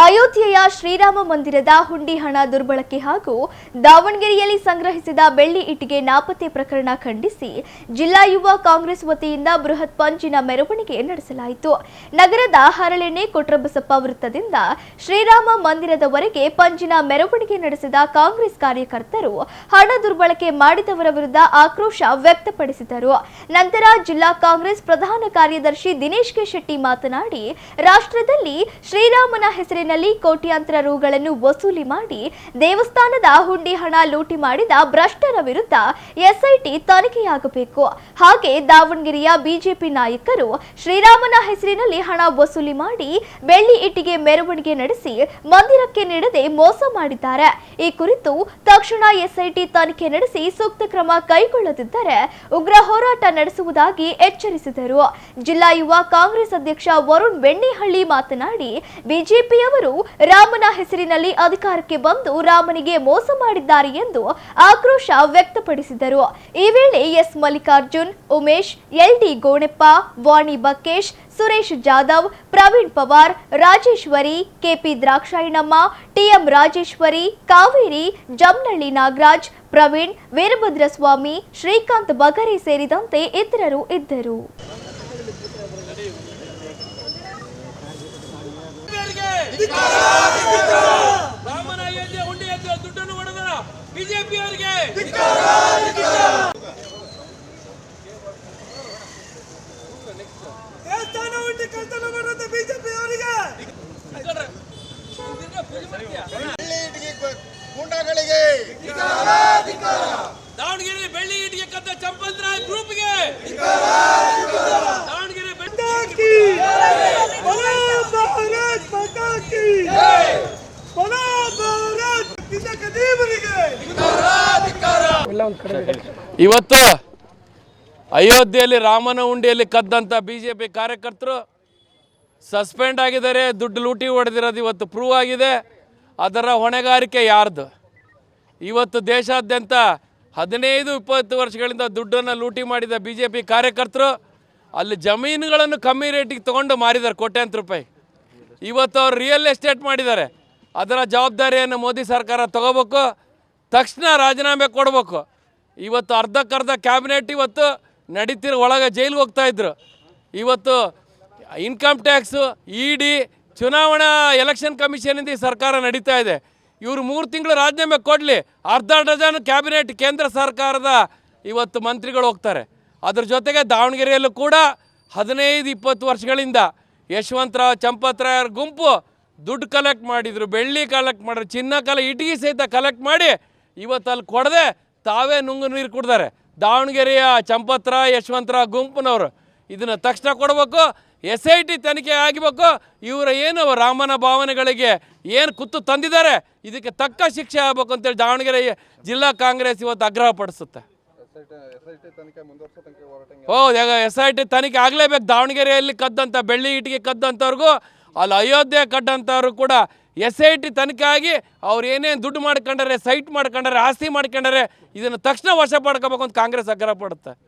ಅಯೋಧ್ಯೆಯ ಶ್ರೀರಾಮ ಮಂದಿರದ ಹುಂಡಿ ಹಣ ದುರ್ಬಳಕೆ ಹಾಗೂ ದಾವಣಗೆರೆಯಲ್ಲಿ ಸಂಗ್ರಹಿಸಿದ ಬೆಳ್ಳಿ ಇಟ್ಟಿಗೆ ನಾಪತ್ತೆ ಪ್ರಕರಣ ಖಂಡಿಸಿ ಜಿಲ್ಲಾ ಯುವ ಕಾಂಗ್ರೆಸ್ ವತಿಯಿಂದ ಬೃಹತ್ ಪಂಜಿನ ಮೆರವಣಿಗೆ ನಡೆಸಲಾಯಿತು. ನಗರದ ಹರಳೆಣ್ಣೆ ಕೊಟ್ರಬಸಪ್ಪ ವೃತ್ತದಿಂದ ಶ್ರೀರಾಮ ಮಂದಿರದವರೆಗೆ ಪಂಜಿನ ಮೆರವಣಿಗೆ ನಡೆಸಿದ ಕಾಂಗ್ರೆಸ್ ಕಾರ್ಯಕರ್ತರು ಹಣ ದುರ್ಬಳಕೆ ಮಾಡಿದವರ ವಿರುದ್ಧ ಆಕ್ರೋಶ ವ್ಯಕ್ತಪಡಿಸಿದರು. ನಂತರ ಜಿಲ್ಲಾ ಕಾಂಗ್ರೆಸ್ ಪ್ರಧಾನ ಕಾರ್ಯದರ್ಶಿ ದಿನೇಶ್ ಕೆ ಶೆಟ್ಟಿ ಮಾತನಾಡಿ, ರಾಷ್ಟ್ರದಲ್ಲಿ ಶ್ರೀರಾಮನ ಹೆಸರಿನ ಕೋಟ್ಯಾಂತರ ರುಗಳನ್ನು ವಸೂಲಿ ಮಾಡಿ ದೇವಸ್ಥಾನದ ಹುಂಡಿ ಹಣ ಲೂಟಿ ಮಾಡಿದ ಭ್ರಷ್ಟರ ವಿರುದ್ಧ ಎಸ್ಐಟಿ ತನಿಖೆಯಾಗಬೇಕು. ಹಾಗೆ ದಾವಣಗೆರೆಯ ಬಿಜೆಪಿ ನಾಯಕರು ಶ್ರೀರಾಮನ ಹೆಸರಿನಲ್ಲಿ ಹಣ ವಸೂಲಿ ಮಾಡಿ ಬೆಳ್ಳಿ ಇಟ್ಟಿಗೆ ಮೆರವಣಿಗೆ ನಡೆಸಿ ಮಂದಿರಕ್ಕೆ ನೀಡದೆ ಮೋಸ ಮಾಡಿದ್ದಾರೆ. ಈ ಕುರಿತು ತಕ್ಷಣ ಎಸ್ಐಟಿ ತನಿಖೆ ನಡೆಸಿ ಸೂಕ್ತ ಕ್ರಮ ಕೈಗೊಳ್ಳದಿದ್ದರೆ ಉಗ್ರ ಹೋರಾಟ ನಡೆಸುವುದಾಗಿ ಎಚ್ಚರಿಸಿದರು. ಜಿಲ್ಲಾ ಯುವ ಕಾಂಗ್ರೆಸ್ ಅಧ್ಯಕ್ಷ ವರುಣ್ ಬೆಣ್ಣೆಹಳ್ಳಿ ಮಾತನಾಡಿ, ಬಿಜೆಪಿಯವರು ರಾಮನ ಹೆಸರಿನಲ್ಲಿ ಅಧಿಕಾರಕ್ಕೆ ಬಂದು ರಾಮನಿಗೆ ಮೋಸ ಮಾಡಿದ್ದಾರೆ ಎಂದು ಆಕ್ರೋಶ ವ್ಯಕ್ತಪಡಿಸಿದರು. ಈ ವೇಳೆ ಎಸ್ ಮಲ್ಲಿಕಾರ್ಜುನ್, ಉಮೇಶ್, ಎಲ್ಡಿ ಗೋಣೆಪ್ಪ, ವಾಣಿ ಬಕ್ಕೇಶ್, ಸುರೇಶ್ ಜಾಧವ್, ಪ್ರವೀಣ್ ಪವಾರ್, ರಾಜೇಶ್ವರಿ, ಕೆಪಿ ದ್ರಾಕ್ಷಾಯಣಮ್ಮ, ಟಿಎಂ ರಾಜೇಶ್ವರಿ, ಕಾವೇರಿ, ಜಮ್ನಳ್ಳಿ ನಾಗರಾಜ್, ಪ್ರವೀಣ್, ವೀರಭದ್ರಸ್ವಾಮಿ, ಶ್ರೀಕಾಂತ್ ಬಗರೆ ಸೇರಿದಂತೆ ಇತರರು ಇದ್ದರು. ರಾಮನ ಅಯೋಧ್ಯೆ ಹುಂಡಿ ದುಡ್ಡನ್ನು ಹೊಡೆದ ಬಿಜೆಪಿ ಅವರಿಗೆ ದೇವಸ್ಥಾನ ಹುಂಡಿ ಕಳ್ತನ ಮಾಡಿದ ಬಿಜೆಪಿ ಅವರಿಗೆ ಗೂಂಡಾಗಳಿಗೆ ದಾವಣಗೆರೆ ಬೆಳ್ಳಿ ಇಟ್ಟಿಗೆ ಕದ್ದ ಚಂಪಂತರಾಯ ಗ್ರೂಪ್ಗೆ ದಾವಣಗೆರೆ ಇವತ್ತು ಅಯೋಧ್ಯೆಯಲ್ಲಿ ರಾಮನ ಹುಂಡಿಯಲ್ಲಿ ಕದ್ದಂಥ ಬಿಜೆಪಿ ಕಾರ್ಯಕರ್ತರು ಸಸ್ಪೆಂಡ್ ಆಗಿದ್ದಾರೆ. ದುಡ್ಡು ಲೂಟಿ ಹೊಡೆದಿರೋದು ಇವತ್ತು ಪ್ರೂವ್ ಆಗಿದೆ. ಅದರ ಹೊಣೆಗಾರಿಕೆ ಯಾರ್ದು? ಇವತ್ತು ದೇಶಾದ್ಯಂತ 15-20 ವರ್ಷಗಳಿಂದ ದುಡ್ಡನ್ನು ಲೂಟಿ ಮಾಡಿದ ಬಿಜೆಪಿ ಕಾರ್ಯಕರ್ತರು ಅಲ್ಲಿ ಜಮೀನುಗಳನ್ನು ಕಮ್ಮಿ ರೇಟಿಗೆ ತೊಗೊಂಡು ಮಾರಿದ್ದಾರೆ ಕೋಟ್ಯಾಂತರ ರೂಪಾಯಿ. ಇವತ್ತು ಅವರು ರಿಯಲ್ ಎಸ್ಟೇಟ್ ಮಾಡಿದ್ದಾರೆ. ಅದರ ಜವಾಬ್ದಾರಿಯನ್ನು ಮೋದಿ ಸರ್ಕಾರ ತಗೋಬೇಕು, ತಕ್ಷಣ ರಾಜೀನಾಮೆ ಕೊಡಬೇಕು. ಇವತ್ತು ಅರ್ಧಕ್ಕರ್ಧ ಕ್ಯಾಬಿನೆಟ್ ಇವತ್ತು ನಡೀತಿರೋ ಒಳಗೆ ಜೈಲಿಗೆ ಹೋಗ್ತಾಯಿದ್ರು. ಇವತ್ತು ಇನ್ಕಮ್ ಟ್ಯಾಕ್ಸು, ಇಡಿ, ಚುನಾವಣಾ ಎಲೆಕ್ಷನ್ ಕಮಿಷನಿಂದ ಈ ಸರ್ಕಾರ ನಡೀತಾ ಇದೆ. ಇವರು 3 ತಿಂಗಳು ರಾಜೀನಾಮೆ ಕೊಡಲಿ, ಅರ್ಧ ಡಜನ್ ಕ್ಯಾಬಿನೆಟ್ ಕೇಂದ್ರ ಸರ್ಕಾರದ ಇವತ್ತು ಮಂತ್ರಿಗಳು ಹೋಗ್ತಾರೆ. ಅದ್ರ ಜೊತೆಗೆ ದಾವಣಗೆರೆಯಲ್ಲೂ ಕೂಡ 15-20 ವರ್ಷಗಳಿಂದ ಯಶವಂತರಾವ್, ಚಂಪತ್ರಾಯರ ಗುಂಪು ದುಡ್ಡು ಕಲೆಕ್ಟ್ ಮಾಡಿದರು, ಬೆಳ್ಳಿ ಕಲೆಕ್ಟ್ ಮಾಡಿದ್ರು, ಚಿನ್ನ ಇಟ್ಟಿಗೆ ಸಹಿತ ಕಲೆಕ್ಟ್ ಮಾಡಿ ಇವತ್ತು ಅಲ್ಲಿ ಕೊಡದೆ ತಾವೇ ನುಂಗು ನೀರು ಕುಡ್ದಾರೆ. ದಾವಣಗೆರೆಯ ಚಂಪತ್ರಾಯ್, ಯಶವಂತರಾವ್ ಗುಂಪಿನವರು ಇದನ್ನು ತಕ್ಷಣ ಕೊಡಬೇಕು. SIT ತನಿಖೆ ಆಗಬೇಕು. ಇವರ ಏನು ರಾಮನ ಭಾವನೆಗಳಿಗೆ ಏನು ಕುತ್ತು ತಂದಿದ್ದಾರೆ ಇದಕ್ಕೆ ತಕ್ಕ ಶಿಕ್ಷೆ ಆಗಬೇಕು ಅಂತೇಳಿ ದಾವಣಗೆರೆ ಜಿಲ್ಲಾ ಕಾಂಗ್ರೆಸ್ ಇವತ್ತು ಆಗ್ರಹ ಪಡಿಸುತ್ತೆ. ಹೌದು, SIT ತನಿಖೆ ಆಗಲೇಬೇಕು. ದಾವಣಗೆರೆಯಲ್ಲಿ ಕದ್ದಂಥ ಬೆಳ್ಳಿ ಇಟ್ಟಿಗೆ ಕದ್ದಂಥವ್ರಿಗೂ ಅಲ್ಲಿ ಅಯೋಧ್ಯೆ ಕದ್ದಂಥವ್ರು ಕೂಡ SIT ತನಿಖೆ ಆಗಿ ಅವ್ರು ಏನೇನು ದುಡ್ಡು ಮಾಡ್ಕೊಂಡಾರೆ, ಸೈಟ್ ಮಾಡ್ಕೊಂಡಾರೆ, ಆಸ್ತಿ ಮಾಡ್ಕೊಂಡಾರೆ ಇದನ್ನು ತಕ್ಷಣ ವಶ ಪಡ್ಕೋಬೇಕು ಅಂತ ಕಾಂಗ್ರೆಸ್ ಆಗ್ರಹ ಪಡುತ್ತೆ.